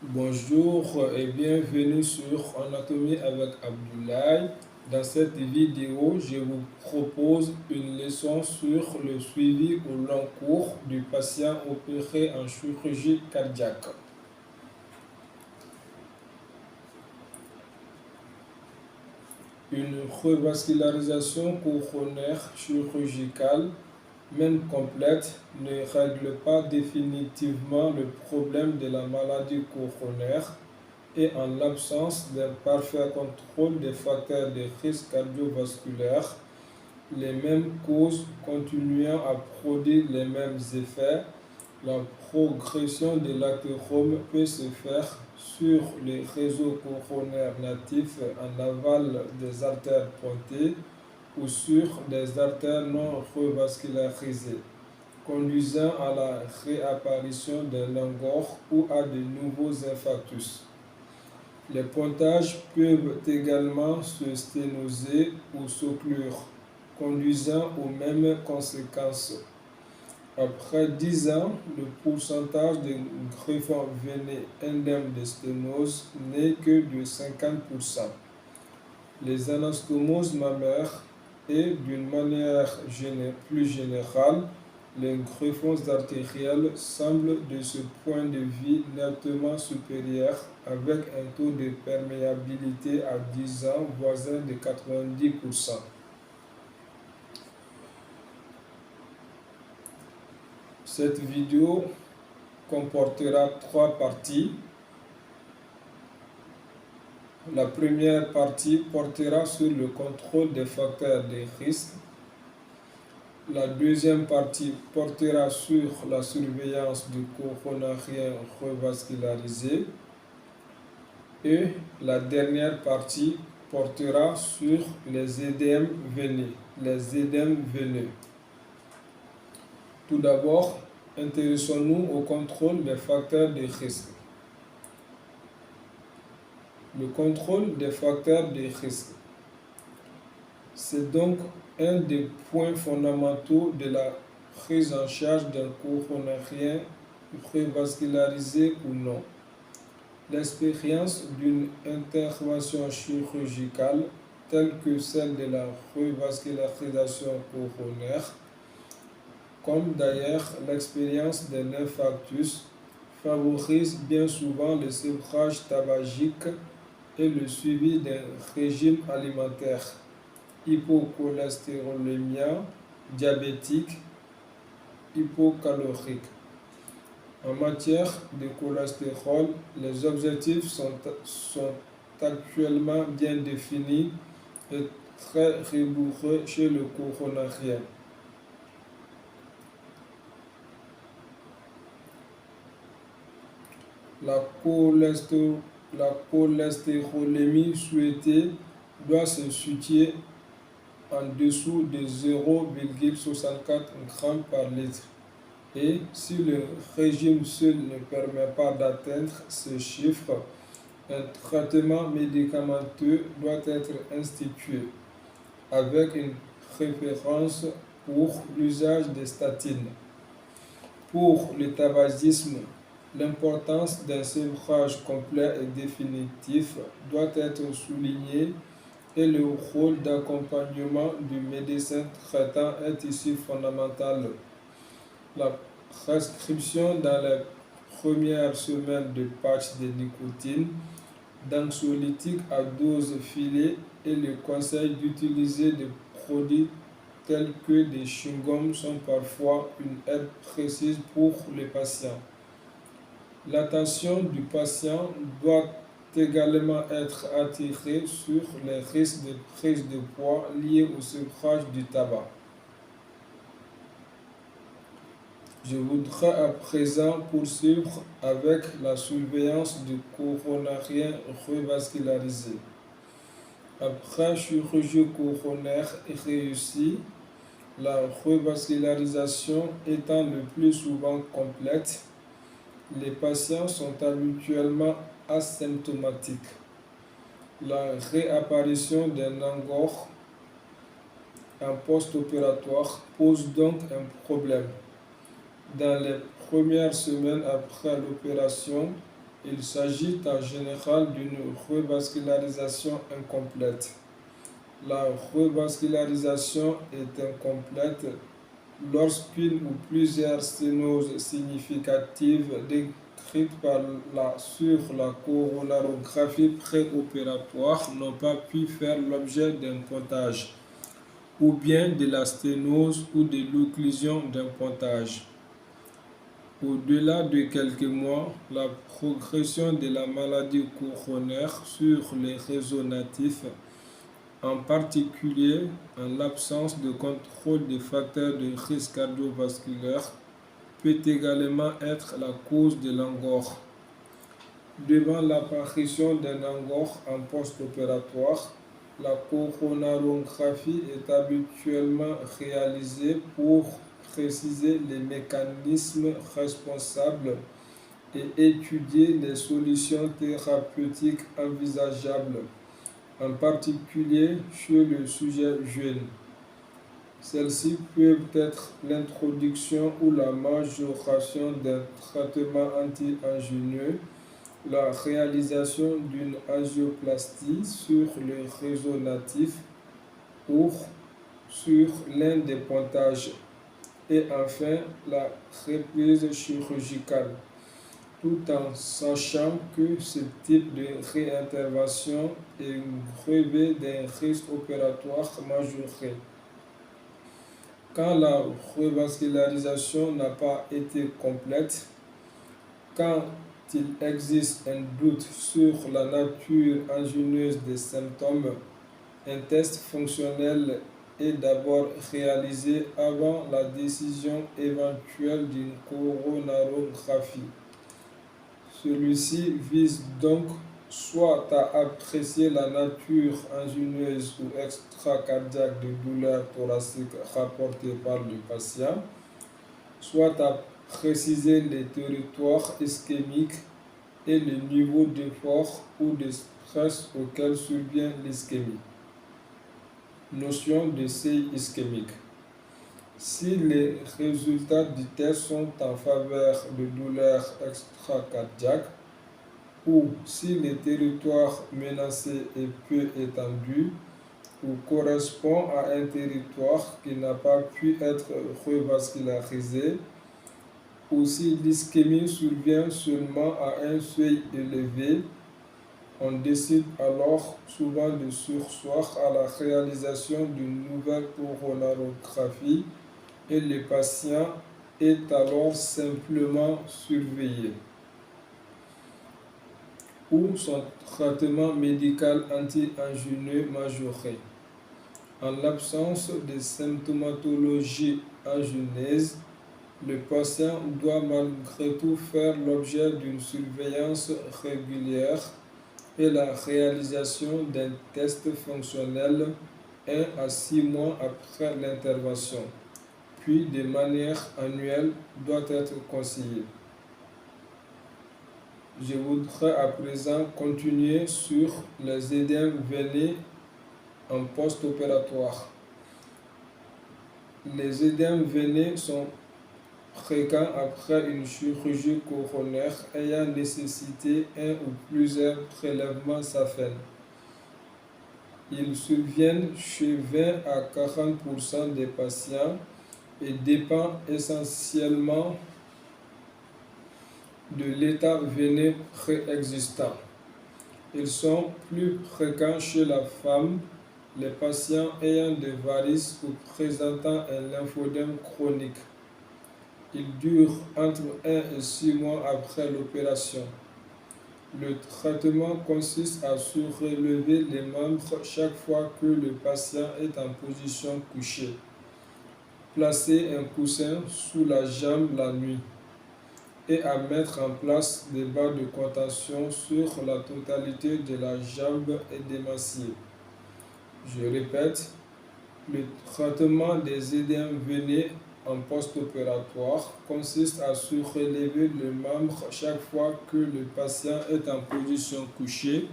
Bonjour et bienvenue sur Anatomie avec Abdoulaye. Dans cette vidéo, je vous propose une leçon sur le suivi au long cours du patient opéré en chirurgie cardiaque. Une revascularisation coronaire chirurgicale, même complète, ne règle pas définitivement le problème de la maladie coronaire et en l'absence d'un parfait contrôle des facteurs de risque cardiovasculaire, les mêmes causes continuant à produire les mêmes effets, la progression de l'athérome peut se faire sur les réseaux coronaires natifs en aval des artères pointées ou sur des artères non revascularisées, conduisant à la réapparition d'un langor ou à de nouveaux infarctus. Les pointages peuvent également se sténoser ou s'occlure, conduisant aux mêmes conséquences. Après 10 ans, le pourcentage de greffons veineux indemnes de sténose n'est que de 50%. Les anastomoses mammaires et, d'une manière plus générale, les greffons artériels semblent de ce point de vue nettement supérieurs avec un taux de perméabilité à 10 ans voisin de 90%. Cette vidéo comportera 3 parties. La première partie portera sur le contrôle des facteurs de risque. La deuxième partie portera sur la surveillance du coronarien revascularisé. Et la dernière partie portera sur les édèmes veineux. Tout d'abord, intéressons-nous au contrôle des facteurs de risque. Le contrôle des facteurs de risque, c'est donc un des points fondamentaux de la prise en charge d'un coronarien revascularisé ou non. L'expérience d'une intervention chirurgicale telle que celle de la revascularisation coronaire, comme d'ailleurs l'expérience d'un infarctus, favorise bien souvent le sevrage tabagique et le suivi d'un régime alimentaire, hypocholestérolémia, diabétique, hypocalorique. En matière de cholestérol, les objectifs sont actuellement bien définis et très rigoureux chez le coronarien. La cholestérolémie souhaitée doit se situer en dessous de 0,64 g par litre. Et si le régime seul ne permet pas d'atteindre ce chiffre, un traitement médicamenteux doit être institué, avec une préférence pour l'usage des statines. Pour le tabagisme, l'importance d'un sevrage complet et définitif doit être soulignée et le rôle d'accompagnement du médecin traitant est ici fondamental. La prescription dans les premières semaines de patchs de nicotine, d'anxiolytiques à dose filée et le conseil d'utiliser des produits tels que des chewing-gums sont parfois une aide précise pour les patients. L'attention du patient doit également être attirée sur les risques de prise de poids liés au sevrage du tabac. Je voudrais à présent poursuivre avec la surveillance du coronarien revascularisé. Après chirurgie coronaire réussie, la revascularisation étant le plus souvent complète, les patients sont habituellement asymptomatiques. La réapparition d'un langor en post-opératoire pose donc un problème. Dans les premières semaines après l'opération, Il s'agit en général d'une revascularisation incomplète. La revascularisation est incomplète lorsqu'une ou plusieurs sténoses significatives décrites sur la coronarographie préopératoire n'ont pas pu faire l'objet d'un pontage, ou bien de la sténose ou de l'occlusion d'un pontage. Au-delà de quelques mois, la progression de la maladie coronaire sur les réseaux natifs, en particulier en l'absence de contrôle des facteurs de risque cardiovasculaire, peut également être la cause de l'angor. Devant l'apparition d'un angor en post-opératoire, la coronarographie est habituellement réalisée pour préciser les mécanismes responsables et étudier les solutions thérapeutiques envisageables, en particulier chez le sujet jeune. Celles-ci peuvent être l'introduction ou la majoration d'un traitement anti-angineux, la réalisation d'une angioplastie sur le réseau natif ou sur l'un des pontages, et enfin la reprise chirurgicale, tout en sachant que ce type de réintervention est relevé d'un risque opératoire majoré. Quand la revascularisation n'a pas été complète, quand il existe un doute sur la nature angineuse des symptômes, un test fonctionnel est d'abord réalisé avant la décision éventuelle d'une coronarographie. Celui-ci vise donc soit à apprécier la nature angineuse ou extracardiaque des douleurs thoraciques rapportées par le patient, soit à préciser les territoires ischémiques et le niveau d'effort ou de stress auquel survient l'ischémie. Notion de seuil ischémique. Si les résultats du test sont en faveur de douleurs extracardiaques ou si le territoire menacé est peu étendu ou correspond à un territoire qui n'a pas pu être revascularisé, ou si l'ischémie survient seulement à un seuil élevé, on décide alors souvent de surseoir à la réalisation d'une nouvelle coronarographie et le patient est alors simplement surveillé. Ou son traitement médical anti-angineux majoré. En l'absence de symptomatologie angineuse, le patient doit malgré tout faire l'objet d'une surveillance régulière et la réalisation d'un test fonctionnel 1 à 6 mois après l'intervention, puis de manière annuelle doit être conseillé. Je voudrais à présent continuer sur les œdèmes veineux en post-opératoire. Les œdèmes veineux sont fréquents après une chirurgie coronaire ayant nécessité un ou plusieurs prélèvements SAPHEN. Ils surviennent chez 20 à 40% des patients et dépendent essentiellement de l'état veineux préexistant. Ils sont plus fréquents chez la femme, les patients ayant des varices ou présentant un lymphodème chronique. Ils durent entre 1 et 6 mois après l'opération. Le traitement consiste à surélever les membres chaque fois que le patient est en position couchée. Placer un coussin sous la jambe la nuit et à mettre en place des barres de contention sur la totalité de la jambe édémaciée. Je répète, le traitement des œdèmes veineux en post-opératoire consiste à surélever le membre chaque fois que le patient est en position couchée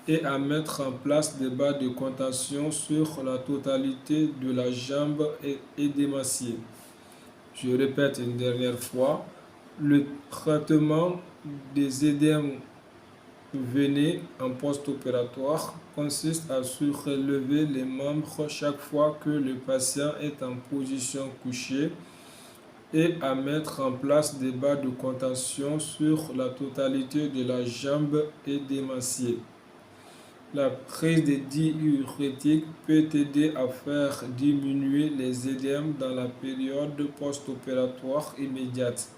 et à mettre en place des barres de contention sur la totalité de la jambe édémaciée. Je répète une dernière fois, le traitement des œdèmes veineux en post-opératoire consiste à surélever les membres chaque fois que le patient est en position couchée et à mettre en place des barres de contention sur la totalité de la jambe édémaciée. La prise de diurétiques peut aider à faire diminuer les œdèmes dans la période post-opératoire immédiate.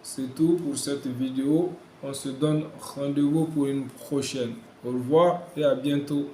C'est tout pour cette vidéo. On se donne rendez-vous pour une prochaine. Au revoir et à bientôt.